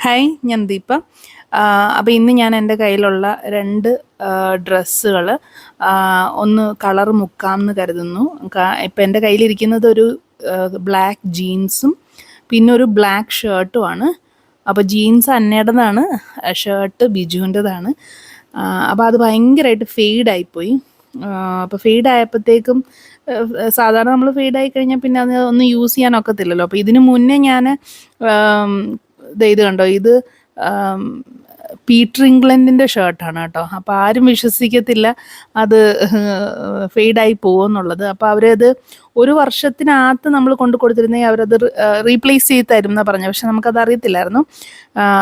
Hi, ഞാൻ ദീപ. അപ്പോൾ ഇന്ന് ഞാൻ എൻ്റെ കയ്യിലുള്ള 2 ഡ്രസ്സുകൾ ഒന്ന് കളർ മുക്കാമെന്ന് കരുതുന്നു. ഇപ്പം എൻ്റെ കയ്യിലിരിക്കുന്നത് ഒരു ബ്ലാക്ക് ജീൻസും പിന്നെ ഒരു ബ്ലാക്ക് ഷർട്ടുമാണ്. അപ്പോൾ ജീൻസ് അന്നയുടേതാണ്, ഷർട്ട് ബിജുവിൻ്റെതാണ്. അപ്പോൾ അത് ഭയങ്കരമായിട്ട് ഫെയ്ഡായിപ്പോയി. അപ്പോൾ ഫെയ്ഡായപ്പോഴത്തേക്കും സാധാരണ നമ്മൾ ഫെയ്ഡായി കഴിഞ്ഞാൽ പിന്നെ അത് ഒന്നും യൂസ് ചെയ്യാനൊക്കത്തില്ലല്ലോ. അപ്പോൾ ഇതിന് മുന്നേ ഞാൻ ഇത് കണ്ടോ, ഇത് പീറ്റർ ഇംഗ്ലണ്ടിൻ്റെ ഷർട്ടാണ് കേട്ടോ. അപ്പോൾ ആരും വിശ്വസിക്കത്തില്ല അത് ഫെയ്ഡായി പോകുമെന്നുള്ളത്. അപ്പോൾ അവരത് 1 വർഷത്തിനകത്ത് നമ്മൾ കൊണ്ട് കൊടുത്തിരുന്നെങ്കിൽ അവരത് റീപ്ലേസ് ചെയ്ത് തരും എന്നാണ് പറഞ്ഞത്. പക്ഷെ നമുക്കത് അറിയത്തില്ലായിരുന്നു.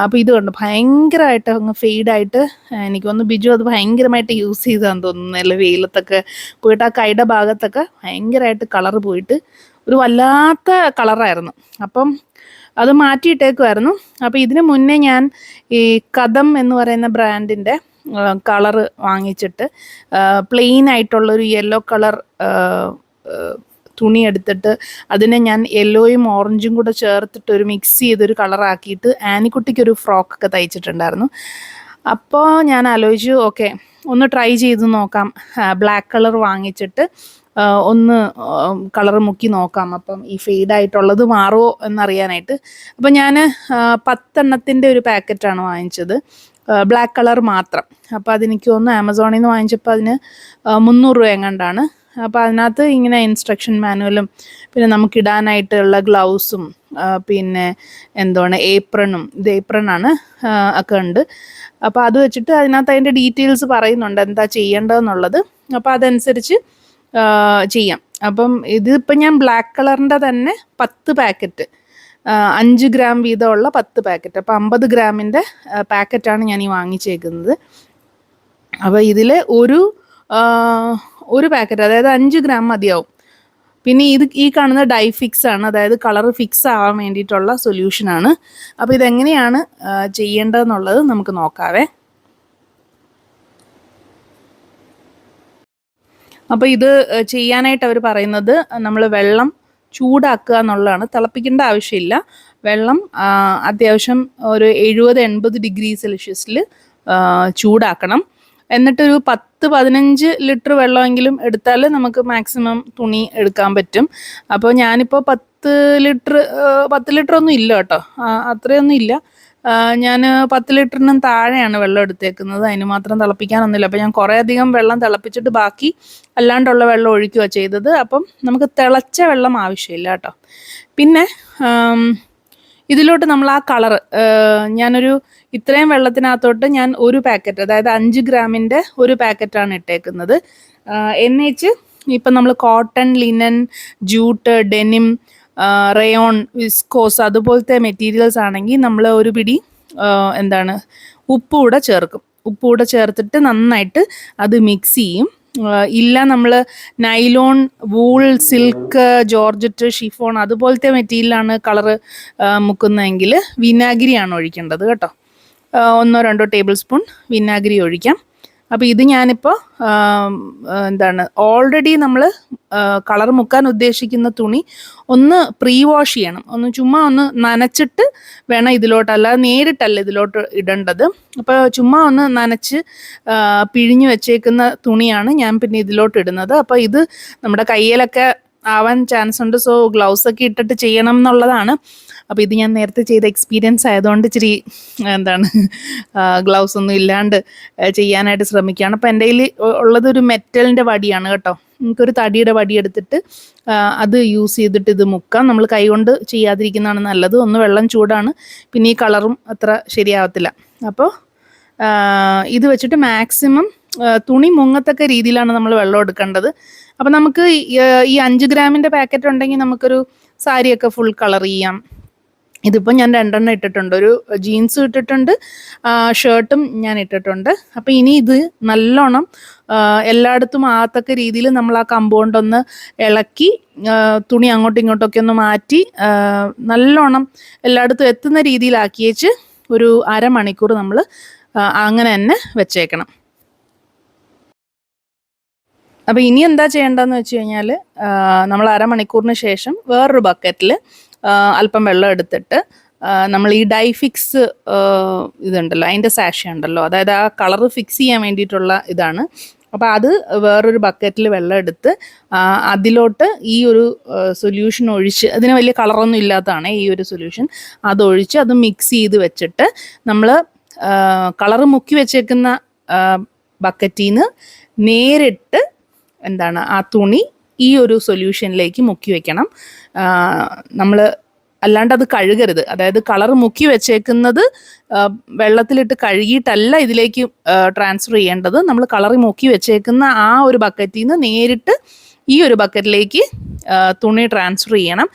അപ്പോൾ ഇത് കണ്ടു ഭയങ്കരമായിട്ട് അങ്ങ് ഫെയ്ഡായിട്ട്. എനിക്ക് തോന്നുന്നു ബിജു അത് ഭയങ്കരമായിട്ട് യൂസ് ചെയ്താന്ന് തോന്നുന്നു. അല്ല, വെയിലത്തൊക്കെ പോയിട്ട് ആ കൈയുടെ ഭാഗത്തൊക്കെ ഭയങ്കരമായിട്ട് കളറ് പോയിട്ട് ഒരു വല്ലാത്ത കളറായിരുന്നു. അപ്പം അത് മാറ്റിയിട്ടേക്കുമായിരുന്നു. അപ്പോൾ ഇതിന് മുന്നേ ഞാൻ ഈ കദം എന്ന് പറയുന്ന ബ്രാൻഡിൻ്റെ കളറ് വാങ്ങിച്ചിട്ട് പ്ലെയിൻ ആയിട്ടുള്ളൊരു യെല്ലോ കളർ തുണി എടുത്തിട്ട് അതിനെ ഞാൻ യെല്ലോയും ഓറഞ്ചും കൂടെ ചേർത്തിട്ട് ഒരു മിക്സ് ചെയ്തൊരു കളറാക്കിയിട്ട് ആനിക്കുട്ടിക്കൊരു ഫ്രോക്കൊക്കെ തയ്ച്ചിട്ടുണ്ടായിരുന്നു. അപ്പോൾ ഞാൻ ആലോചിച്ചു, ഓക്കെ ഒന്ന് ട്രൈ ചെയ്ത് നോക്കാം, ബ്ലാക്ക് കളർ വാങ്ങിച്ചിട്ട് ഒന്ന് കളർ മുക്കി നോക്കാം, അപ്പം ഈ ഫെയ്ഡായിട്ടുള്ളത് മാറുമോ എന്നറിയാനായിട്ട്. അപ്പം ഞാൻ 10 എണ്ണത്തിൻ്റെ ഒരു പാക്കറ്റാണ് വാങ്ങിച്ചത്, ബ്ലാക്ക് കളർ മാത്രം. അപ്പോൾ അതെനിക്ക് തോന്നുന്നു ആമസോണിൽ നിന്ന് വാങ്ങിച്ചപ്പോൾ അതിന് 300 രൂപ എങ്ങാണ്ടാണ്. അപ്പോൾ അതിനകത്ത് ഇങ്ങനെ ഇൻസ്ട്രക്ഷൻ മാനുവലും പിന്നെ നമുക്കിടാനായിട്ടുള്ള ഗ്ലൗസും പിന്നെ എന്താണ് ഏപ്രണും, ഇത് ഏപ്രണാണ് ഒക്കെ ഉണ്ട്. അപ്പോൾ അത് വെച്ചിട്ട് അതിനകത്ത് അതിൻ്റെ ഡീറ്റെയിൽസ് പറയുന്നുണ്ട് എന്താ ചെയ്യേണ്ടതെന്നുള്ളത്. അപ്പോൾ അതനുസരിച്ച് ചെയ്യാം. അപ്പം ഇതിപ്പോൾ ഞാൻ ബ്ലാക്ക് കളറിൻ്റെ തന്നെ 10 പാക്കറ്റ്, 5 ഗ്രാം വീതമുള്ള 10 പാക്കറ്റ്, അപ്പോൾ 50 ഗ്രാമിൻ്റെ പാക്കറ്റാണ് ഞാൻ ഈ വാങ്ങിച്ചേക്കുന്നത്. അപ്പോൾ ഇതിൽ ഒരു പാക്കറ്റ്, അതായത് 5 ഗ്രാം മതിയാവും. പിന്നെ ഈ കാണുന്ന ഡൈ ഫിക്സ് ആണ്, അതായത് കളർ ഫിക്സ് ആവാൻ വേണ്ടിയിട്ടുള്ള സൊല്യൂഷനാണ്. അപ്പോൾ ഇതെങ്ങനെയാണ് ചെയ്യേണ്ടതെന്നുള്ളത് നമുക്ക് നോക്കാവേ. അപ്പോൾ ഇത് ചെയ്യാനായിട്ട് അവർ പറയുന്നത് നമ്മൾ വെള്ളം ചൂടാക്കുക എന്നുള്ളതാണ്. തിളപ്പിക്കേണ്ട ആവശ്യമില്ല. വെള്ളം അത്യാവശ്യം ഒരു 70-80 ഡിഗ്രി സെൽഷ്യസിൽ ചൂടാക്കണം. എന്നിട്ടൊരു 10-15 ലിറ്റർ വെള്ളമെങ്കിലും എടുത്താൽ നമുക്ക് മാക്സിമം തുണി എടുക്കാൻ പറ്റും. അപ്പോൾ ഞാനിപ്പോൾ 10 ലിറ്റർ ഒന്നും ഇല്ല കേട്ടോ, അത്രയൊന്നും ഇല്ല. ഞാൻ 10 ലിറ്ററിനും താഴെയാണ് വെള്ളം എടുത്തേക്കുന്നത്. അതിന് മാത്രം തിളപ്പിക്കാനൊന്നുമില്ല. അപ്പോൾ ഞാൻ കുറേ അധികം വെള്ളം തിളപ്പിച്ചിട്ട് ബാക്കി അല്ലാണ്ടുള്ള വെള്ളം ഒഴിക്കുക ചെയ്തത്. അപ്പം നമുക്ക് തിളച്ച വെള്ളം ആവശ്യമില്ല കേട്ടോ. പിന്നെ ഇതിലോട്ട് നമ്മൾ ആ കളറ് ഞാനൊരു ഇത്രയും വെള്ളത്തിനകത്തോട്ട് ഞാൻ ഒരു പാക്കറ്റ്, അതായത് 5 ഗ്രാമിൻ്റെ ഒരു പാക്കറ്റാണ് ഇട്ടേക്കുന്നത്. എന്നുവെച്ച് ഇപ്പം നമ്മൾ cotton, linen, jute, denim, rayon, viscose അതുപോലത്തെ മെറ്റീരിയൽസ് ആണെങ്കിൽ നമ്മൾ ഒരു പിടി ഉപ്പ് കൂടെ ചേർക്കും. ഉപ്പ് കൂടെ ചേർത്തിട്ട് നന്നായിട്ട് അത് മിക്സ് ചെയ്യും. ഇല്ല നമ്മൾ nylon, wool, silk, georgette, chiffon അതുപോലത്തെ മെറ്റീരിയലാണ് കളറ് മുക്കുന്നതെങ്കിൽ വിനാഗിരിയാണ് ഒഴിക്കേണ്ടത് കേട്ടോ. 1-2 ടേബിൾ സ്പൂൺ വിനാഗിരി ഒഴിക്കാം. അപ്പോൾ ഇത് ഞാനിപ്പോൾ ഓൾറെഡി നമ്മൾ കളർ മുക്കാൻ ഉദ്ദേശിക്കുന്ന തുണി ഒന്ന് പ്രീ വാഷ് ചെയ്യണം. ചുമ്മാ ഒന്ന് നനച്ചിട്ട് വേണം ഇതിലോട്ട്, അല്ലാതെ നേരിട്ടല്ല ഇതിലോട്ട് ഇടേണ്ടത്. അപ്പോൾ ചുമ്മാ ഒന്ന് നനച്ച് പിഴിഞ്ഞ് വെച്ചേക്കുന്ന തുണിയാണ് ഞാൻ പിന്നെ ഇതിലോട്ട് ഇടുന്നത്. അപ്പോൾ ഇത് നമ്മുടെ കയ്യിലൊക്കെ ആവാൻ ചാൻസ് ഉണ്ട്. സോ ഗ്ലൗസൊക്കെ ഇട്ടിട്ട് ചെയ്യണം എന്നുള്ളതാണ്. അപ്പോൾ ഇത് ഞാൻ നേരത്തെ ചെയ്ത എക്സ്പീരിയൻസ് ആയതുകൊണ്ട് ഇച്ചിരി ഗ്ലൗസ് ഒന്നും ഇല്ലാണ്ട് ചെയ്യാനായിട്ട് ശ്രമിക്കുകയാണ്. അപ്പോൾ എൻ്റെ കയ്യിൽ ഉള്ളതൊരു മെറ്റലിൻ്റെ വടിയാണ് കേട്ടോ. നമുക്കൊരു തടിയുടെ വടി എടുത്തിട്ട് അത് യൂസ് ചെയ്തിട്ട് ഇത് മുക്കാം. നമ്മൾ കൈ കൊണ്ട് ചെയ്യാതിരിക്കുന്നതാണ് നല്ലത്. ഒന്ന് വെള്ളം ചൂടാണ്, പിന്നെ ഈ കളറും അത്ര ശരിയാവത്തില്ല. അപ്പോൾ ഇത് വെച്ചിട്ട് മാക്സിമം തുണി മുങ്ങത്തക്ക രീതിയിലാണ് നമ്മൾ വെള്ളം എടുക്കേണ്ടത്. അപ്പം നമുക്ക് ഈ 5 ഗ്രാമിൻ്റെ പാക്കറ്റ് ഉണ്ടെങ്കിൽ നമുക്കൊരു സാരിയൊക്കെ ഫുൾ കളർ ചെയ്യാം. ഇതിപ്പോൾ ഞാൻ 2 എണ്ണം ഇട്ടിട്ടുണ്ട്, ഒരു ജീൻസും ഇട്ടിട്ടുണ്ട്, ഷർട്ടും ഞാൻ ഇട്ടിട്ടുണ്ട്. അപ്പോൾ ഇനി ഇത് നല്ലോണം എല്ലായിടത്തും ആകത്തക്ക രീതിയിൽ നമ്മൾ ആ കമ്പൗണ്ട് ഒന്ന് ഇളക്കി തുണി അങ്ങോട്ടും ഇങ്ങോട്ടൊക്കെ ഒന്ന് മാറ്റി നല്ലോണം എല്ലായിടത്തും എത്തുന്ന രീതിയിലാക്കിയേച്ച് ഒരു അരമണിക്കൂർ നമ്മൾ അങ്ങനെ തന്നെ വെച്ചേക്കണം. അപ്പോൾ ഇനി എന്താ ചെയ്യേണ്ടതെന്ന് വെച്ച് കഴിഞ്ഞാൽ നമ്മൾ അരമണിക്കൂറിന് ശേഷം വേറൊരു ബക്കറ്റിൽ അല്പം വെള്ളം എടുത്തിട്ട് നമ്മൾ ഈ ഡൈ ഫിക്സ് ഇതുണ്ടല്ലോ, അതിൻ്റെ സാഷ ഉണ്ടല്ലോ, അതായത് ആ കളറ് ഫിക്സ് ചെയ്യാൻ വേണ്ടിയിട്ടുള്ള ഇതാണ്. അപ്പോൾ അത് വേറൊരു ബക്കറ്റിൽ വെള്ളം എടുത്ത് അതിലോട്ട് ഈ ഒരു സൊല്യൂഷൻ ഒഴിച്ച്, അതിന് വലിയ കളറൊന്നും ഇല്ലാത്തതാണ് ഈ ഒരു സൊല്യൂഷൻ, അതൊഴിച്ച് അത് മിക്സ് ചെയ്ത് വെച്ചിട്ട് നമ്മൾ കളറ് മുക്കി വെച്ചേക്കുന്ന ബക്കറ്റിൽ നിന്ന് നേരിട്ട് എന്താണ് ആ തുണി ഈ ഒരു സൊല്യൂഷനിലേക്ക് മുക്കി വെക്കണം. നമ്മൾ അല്ലാണ്ട് അത് കഴുകരുത്. അതായത് കളർ മുക്കി വെച്ചേക്കുന്നത് വെള്ളത്തിലിട്ട് കഴുകിയിട്ടല്ല ഇതിലേക്ക് ട്രാൻസ്ഫർ ചെയ്യേണ്ടത്. നമ്മൾ കളർ മുക്കി വെച്ചേക്കുന്ന ആ ഒരു ബക്കറ്റിൽ നിന്ന് നേരിട്ട് ഈ ഒരു ബക്കറ്റിലേക്ക് തുണി ട്രാൻസ്ഫർ ചെയ്യണം.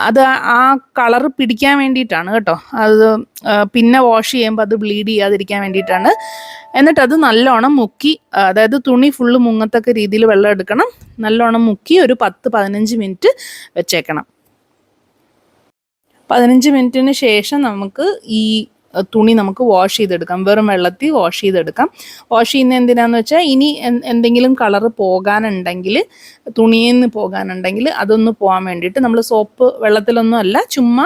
അത് ആ കളർ പിടിക്കാൻ വേണ്ടിയിട്ടാണ് കേട്ടോ. അത് പിന്നെ വാഷ് ചെയ്യുമ്പോൾ അത് ബ്ലീഡ് ചെയ്യാതിരിക്കാൻ വേണ്ടിയിട്ടാണ്. എന്നിട്ടത് നല്ലോണം മുക്കി, അതായത് തുണി ഫുള്ള് മുങ്ങത്തക്ക രീതിയിൽ വെള്ളം എടുക്കണം. നല്ലോണം മുക്കി ഒരു 10-15 മിനിറ്റ് വെച്ചേക്കണം. 15 മിനിറ്റിന് ശേഷം നമുക്ക് ഈ തുണി നമുക്ക് വാഷ് ചെയ്തെടുക്കാം. വെറും വെള്ളത്തിൽ വാഷ് ചെയ്തെടുക്കാം. വാഷ് ചെയ്യുന്ന എന്തിനാന്ന് വെച്ചാൽ ഇനി എന്തെങ്കിലും കളറ് പോകാനുണ്ടെങ്കിൽ, തുണിയിൽ നിന്ന് പോകാനുണ്ടെങ്കിൽ അതൊന്ന് പോകാൻ വേണ്ടിയിട്ട് നമ്മൾ സോപ്പ് വെള്ളത്തിലൊന്നും അല്ല, ചുമ്മാ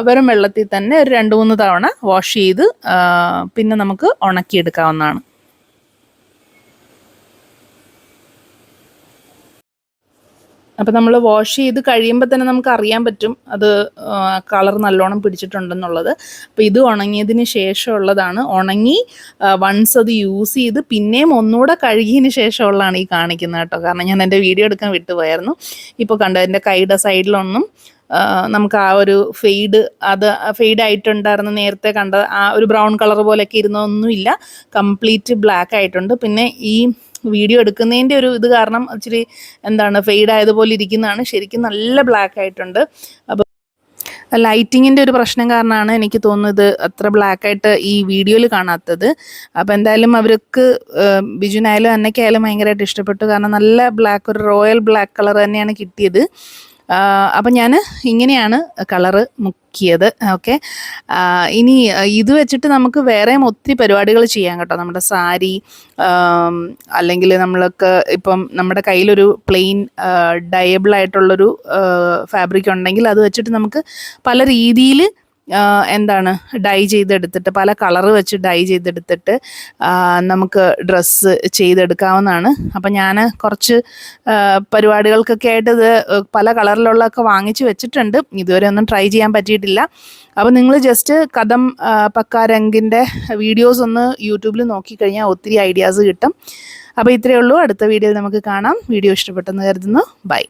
വെറും വെള്ളത്തിൽ തന്നെ ഒരു 2-3 തവണ വാഷ് ചെയ്ത് പിന്നെ നമുക്ക് ഉണക്കിയെടുക്കാവുന്നതാണ്. അപ്പം നമ്മൾ വാഷ് ചെയ്ത് കഴിയുമ്പോൾ തന്നെ നമുക്ക് അറിയാൻ പറ്റും അത് കളർ നല്ലോണം പിടിച്ചിട്ടുണ്ടെന്നുള്ളത്. അപ്പോൾ ഇത് ഉണങ്ങിയതിന് ശേഷമുള്ളതാണ്. ഉണങ്ങി വൺസ് അത് യൂസ് ചെയ്ത് പിന്നെയും ഒന്നുകൂടെ കഴുകിയതിന് ശേഷമുള്ളതാണ് ഈ കാണിക്കുന്നത് കേട്ടോ. കാരണം ഞാൻ എൻ്റെ വീഡിയോ എടുക്കാൻ വിട്ടുപോയായിരുന്നു. ഇപ്പോൾ കണ്ടോ, എൻ്റെ കൈയുടെ സൈഡിലൊന്നും നമുക്ക് ആ ഒരു ഫെയ്ഡ് ആയിട്ടുണ്ടായിരുന്നു. നേരത്തെ കണ്ട ആ ഒരു ബ്രൗൺ കളർ പോലെയൊക്കെ ഇരുന്നൊന്നുമില്ല, കംപ്ലീറ്റ് ബ്ലാക്ക് ആയിട്ടുണ്ട്. പിന്നെ ഈ വീഡിയോ എടുക്കുന്നതിൻ്റെ ഒരു ഇത് കാരണം ഇച്ചിരി എന്താണ് ഫെയ്ഡ് ആയതുപോലെ ഇരിക്കുന്നതാണ്. ശരിക്കും നല്ല ബ്ലാക്ക് ആയിട്ടുണ്ട്. അപ്പോൾ ലൈറ്റിങ്ങിൻ്റെ ഒരു പ്രശ്നം കാരണമാണ് എനിക്ക് തോന്നുന്നത് അത്ര ബ്ലാക്കായിട്ട് ഈ വീഡിയോയിൽ കാണാത്തത്. അപ്പോൾ എന്തായാലും അവർക്ക് ബിജുനായാലും അന്നയ്ക്കായാലും ഭയങ്കരമായിട്ട് ഇഷ്ടപ്പെട്ടു. കാരണം നല്ല ബ്ലാക്ക്, ഒരു റോയൽ ബ്ലാക്ക് കളർ തന്നെയാണ് കിട്ടിയത്. അപ്പം ഞാൻ ഇങ്ങനെയാണ് കളറ് മുക്കിയത്. ഓക്കെ, ഇനി ഇത് വെച്ചിട്ട് നമുക്ക് വേറെയും ഒത്തിരി പരിപാടികൾ ചെയ്യാം കേട്ടോ. നമ്മുടെ സാരി അല്ലെങ്കിൽ നമ്മൾക്ക് ഇപ്പം നമ്മുടെ കയ്യിലൊരു പ്ലെയിൻ ഡയബിളായിട്ടുള്ളൊരു ഫാബ്രിക് ഉണ്ടെങ്കിൽ അത് വെച്ചിട്ട് നമുക്ക് പല രീതിയിൽ എന്താണ് ഡൈ ചെയ്തെടുത്തിട്ട്, പല കളറ് വെച്ച് ഡൈ ചെയ്തെടുത്തിട്ട് നമുക്ക് ഡ്രസ്സ് ചെയ്തെടുക്കാവുന്നതാണ്. അപ്പം ഞാൻ കുറച്ച് പരിപാടികൾക്കൊക്കെ ആയിട്ട് ഇത് പല കളറിലുള്ളതൊക്കെ വാങ്ങിച്ച് വെച്ചിട്ടുണ്ട്. ഇതുവരെ ഒന്നും ട്രൈ ചെയ്യാൻ പറ്റിയിട്ടില്ല. അപ്പോൾ നിങ്ങൾ ജസ്റ്റ് കദം പക്ക രംഗിൻ്റെ വീഡിയോസ് ഒന്ന് യൂട്യൂബിൽ നോക്കിക്കഴിഞ്ഞാൽ ഒത്തിരി ഐഡിയാസ് കിട്ടും. അപ്പോൾ ഇത്രയേ ഉള്ളൂ. അടുത്ത വീഡിയോയിൽ നമുക്ക് കാണാം. വീഡിയോ ഇഷ്ടപ്പെട്ടെന്ന് കരുതുന്നു. ബൈ.